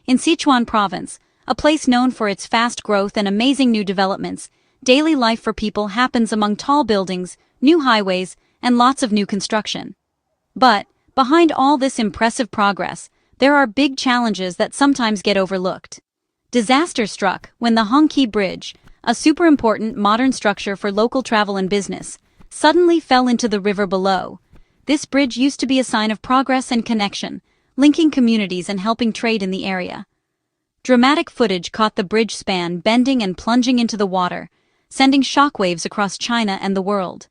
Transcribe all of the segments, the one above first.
In Sichuan province, a place known for its fast growth and amazing new developments, daily life for people happens among tall buildings, new highways, and lots of new construction. But, behind all this impressive progress, there are big challenges that sometimes get overlooked. Disaster struck when the Hongqibridge, a super important modern structure for local travel and business, suddenly fell into the river below. This bridge used to be a sign of progress and connection, linking communities and helping trade in the area. Dramatic footage caught the bridge span bending and plunging into the water, sending shockwaves across China and the world.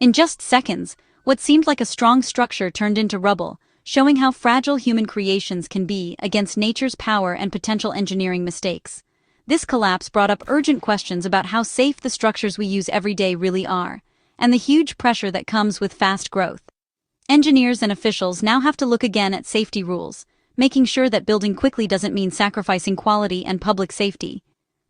In just seconds, what seemed like a strong structure turned into rubble, showing how fragile human creations can be against nature's power and potential engineering mistakes. This collapse brought up urgent questions about how safe the structures we use every day really are, and the huge pressure that comes with fast growth. Engineers and officials now have to look again at safety rules, making sure that building quickly doesn't mean sacrificing quality and public safety.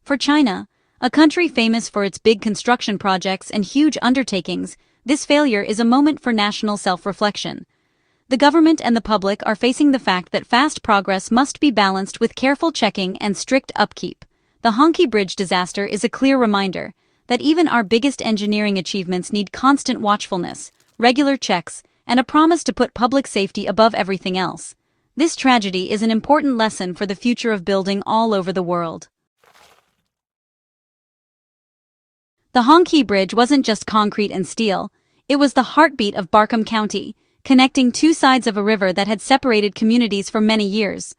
For China, a country famous for its big construction projects and huge undertakings, this failure is a moment for national self-reflection. The government and the public are facing the fact that fast progress must be balanced with careful checking and strict upkeep. The Hongqibridge disaster is a clear reminder that even our biggest engineering achievements need constant watchfulness, regular checks, and a promise to put public safety above everything else. This tragedy is an important lesson for the future of building all over the world. The Hongqibridge wasn't just concrete and steel, it was the heartbeat of Barkham County, connecting two sides of a river that had separated communities for many years.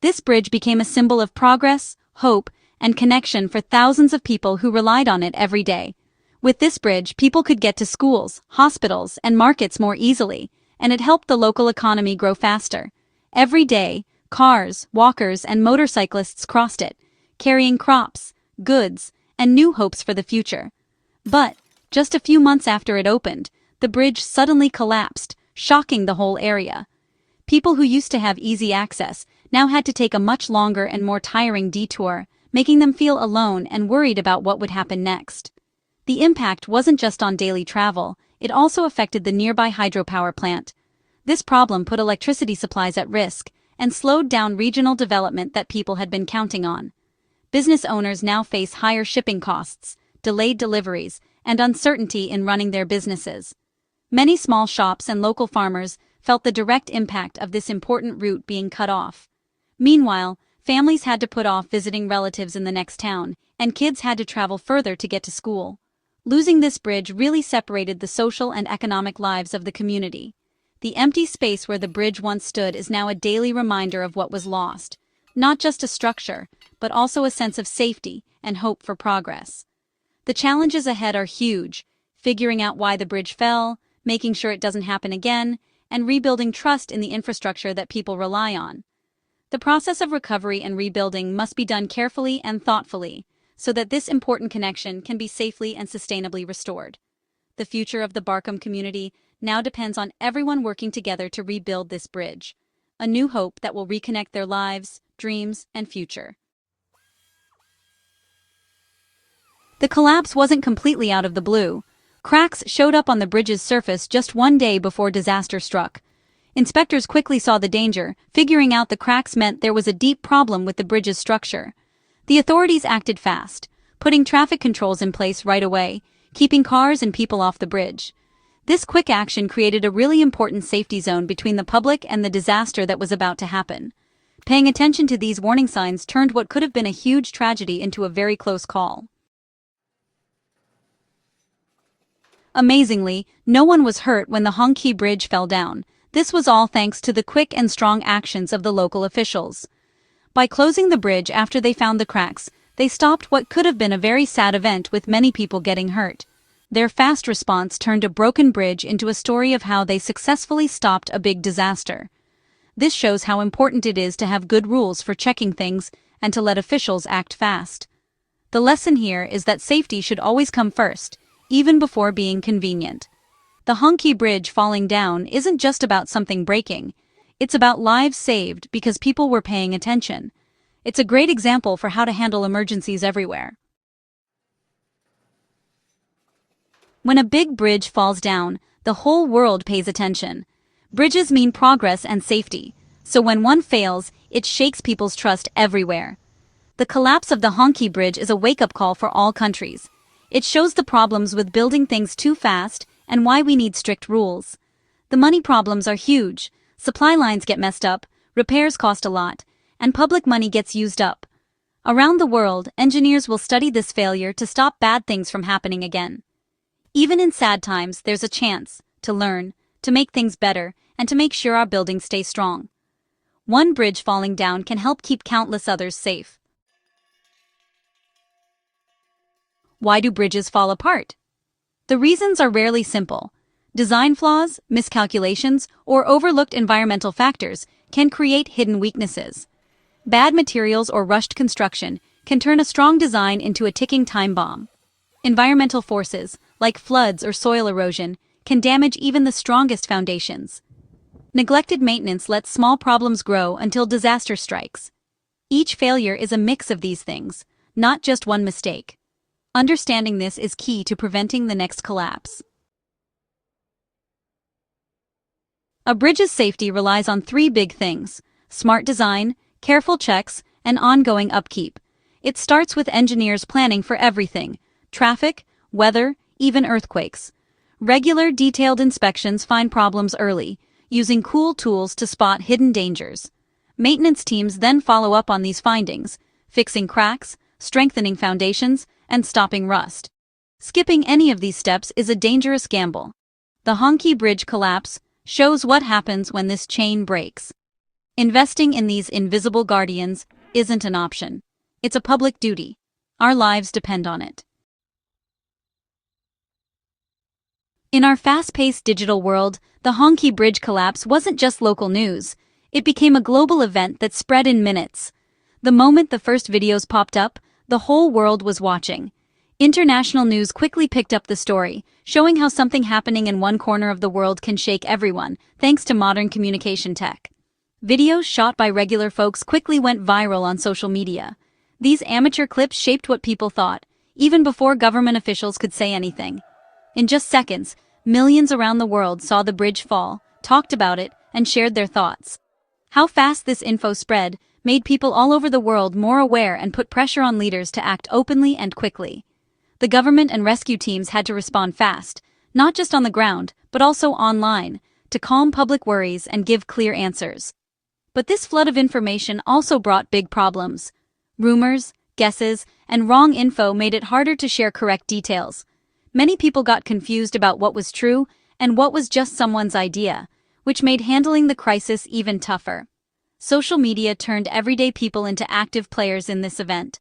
This bridge became a symbol of progress, hope, and connection for thousands of people who relied on it every day. With this bridge, people could get to schools, hospitals, and markets more easily, and it helped the local economy grow faster. Every day, cars, walkers, and motorcyclists crossed it, carrying crops, goods, and new hopes for the future. But, just a few months after it opened, the bridge suddenly collapsed, shocking the whole area. People who used to have easy access now had to take a much longer and more tiring detour, making them feel alone and worried about what would happen next. The impact wasn't just on daily travel, it also affected the nearby hydropower plant. This problem put electricity supplies at risk and slowed down regional development that people had been counting on. Business owners now face higher shipping costs, delayed deliveries, and uncertainty in running their businesses. Many small shops and local farmers felt the direct impact of this important route being cut off. Meanwhile, families had to put off visiting relatives in the next town, and kids had to travel further to get to school. Losing this bridge really separated the social and economic lives of the community. The empty space where the bridge once stood is now a daily reminder of what was lost, not just a structure, but also a sense of safety and hope for progress. The challenges ahead are huge, figuring out why the bridge fell, making sure it doesn't happen again, and rebuilding trust in the infrastructure that people rely on. The process of recovery and rebuilding must be done carefully and thoughtfully, so that this important connection can be safely and sustainably restored. The future of the Barkham community now depends on everyone working together to rebuild this bridge, a new hope that will reconnect their lives, dreams, and future. The collapse wasn't completely out of the blue. Cracks showed up on the bridge's surface just one day before disaster struck. Inspectors quickly saw the danger, figuring out the cracks meant there was a deep problem with the bridge's structure. The authorities acted fast, putting traffic controls in place right away, keeping cars and people off the bridge. This quick action created a really important safety zone between the public and the disaster that was about to happen. Paying attention to these warning signs turned what could have been a huge tragedy into a very close call. Amazingly, no one was hurt when the Hongqibridge fell down. This was all thanks to the quick and strong actions of the local officials. By closing the bridge after they found the cracks, they stopped what could have been a very sad event with many people getting hurt. Their fast response turned a broken bridge into a story of how they successfully stopped a big disaster. This shows how important it is to have good rules for checking things and to let officials act fast. The lesson here is that safety should always come first, even before being convenient. The Hongqibridge falling down isn't just about something breaking, it's about lives saved because people were paying attention. It's a great example for how to handle emergencies everywhere. When a big bridge falls down, the whole world pays attention. Bridges mean progress and safety, So when one fails, it shakes people's trust everywhere. The collapse of the Hongqi Bridge is a wake-up call for all countries. It shows the problems with building things too fast and why we need strict rules. The money problems are huge. Supply lines get messed up, repairs cost a lot, and public money gets used up. Around the world, engineers will study this failure to stop bad things from happening again. Even in sad times, there's a chance to learn, to make things better, and to make sure our buildings stay strong. One bridge falling down can help keep countless others safe. Why do bridges fall apart? The reasons are rarely simple. Design flaws, miscalculations, or overlooked environmental factors can create hidden weaknesses. Bad materials or rushed construction can turn a strong design into a ticking time bomb. Environmental forces, like floods or soil erosion, can damage even the strongest foundations. Neglected maintenance lets small problems grow until disaster strikes. Each failure is a mix of these things, not just one mistake. Understanding this is key to preventing the next collapse. A bridge's safety relies on three big things: smart design, careful checks, and ongoing upkeep. It starts with engineers planning for everything: traffic, weather, even earthquakes. Regular, detailed inspections find problems early, using cool tools to spot hidden dangers. Maintenance teams then follow up on these findings, fixing cracks, strengthening foundations, and stopping rust. Skipping any of these steps is a dangerous gamble. The Hongqi Bridge collapse shows what happens when this chain breaks. Investing in these invisible guardians isn't an option. It's a public duty. Our lives depend on it. In our fast-paced digital world, the Hongqi Bridge collapse wasn't just local news. It became a global event that spread in minutes. The moment the first videos popped up, the whole world was watching. International news quickly picked up the story, showing how something happening in one corner of the world can shake everyone, thanks to modern communication tech. Videos shot by regular folks quickly went viral on social media. These amateur clips shaped what people thought, even before government officials could say anything. In just seconds, millions around the world saw the bridge fall, talked about it, and shared their thoughts. How fast this info spread made people all over the world more aware and put pressure on leaders to act openly and quickly. The government and rescue teams had to respond fast, not just on the ground, but also online, to calm public worries and give clear answers. But this flood of information also brought big problems. Rumors, guesses, and wrong info made it harder to share correct details. Many people got confused about what was true and what was just someone's idea, which made handling the crisis even tougher. Social media turned everyday people into active players in this event.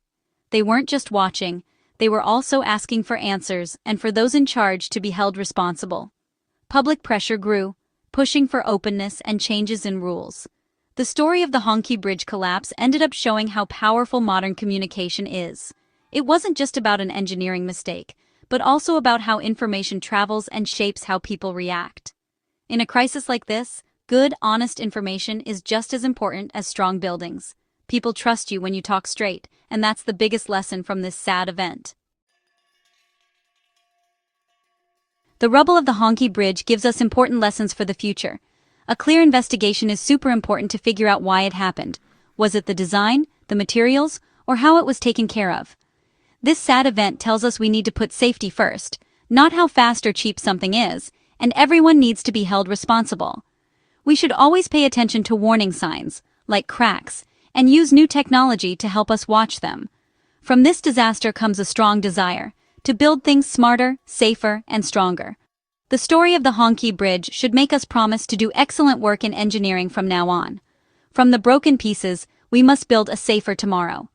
They weren't just watching, they were also asking for answers and for those in charge to be held responsible. Public pressure grew, pushing for openness and changes in rules. The story of the Hongqi Bridge collapse ended up showing how powerful modern communication is. It wasn't just about an engineering mistake, but also about how information travels and shapes how people react. In a crisis like this, good, honest information is just as important as strong buildings. People trust you when you talk straight, and that's the biggest lesson from this sad event. The rubble of the Hongqi Bridge gives us important lessons for the future. A clear investigation is super important to figure out why it happened. Was it the design, the materials, or how it was taken care of? This sad event tells us we need to put safety first, not how fast or cheap something is, and everyone needs to be held responsible. We should always pay attention to warning signs, like cracks, and use new technology to help us watch them. From this disaster comes a strong desire to build things smarter, safer, and stronger. The story of the Hongqi Bridge should make us promise to do excellent work in engineering from now on. From the broken pieces, we must build a safer tomorrow.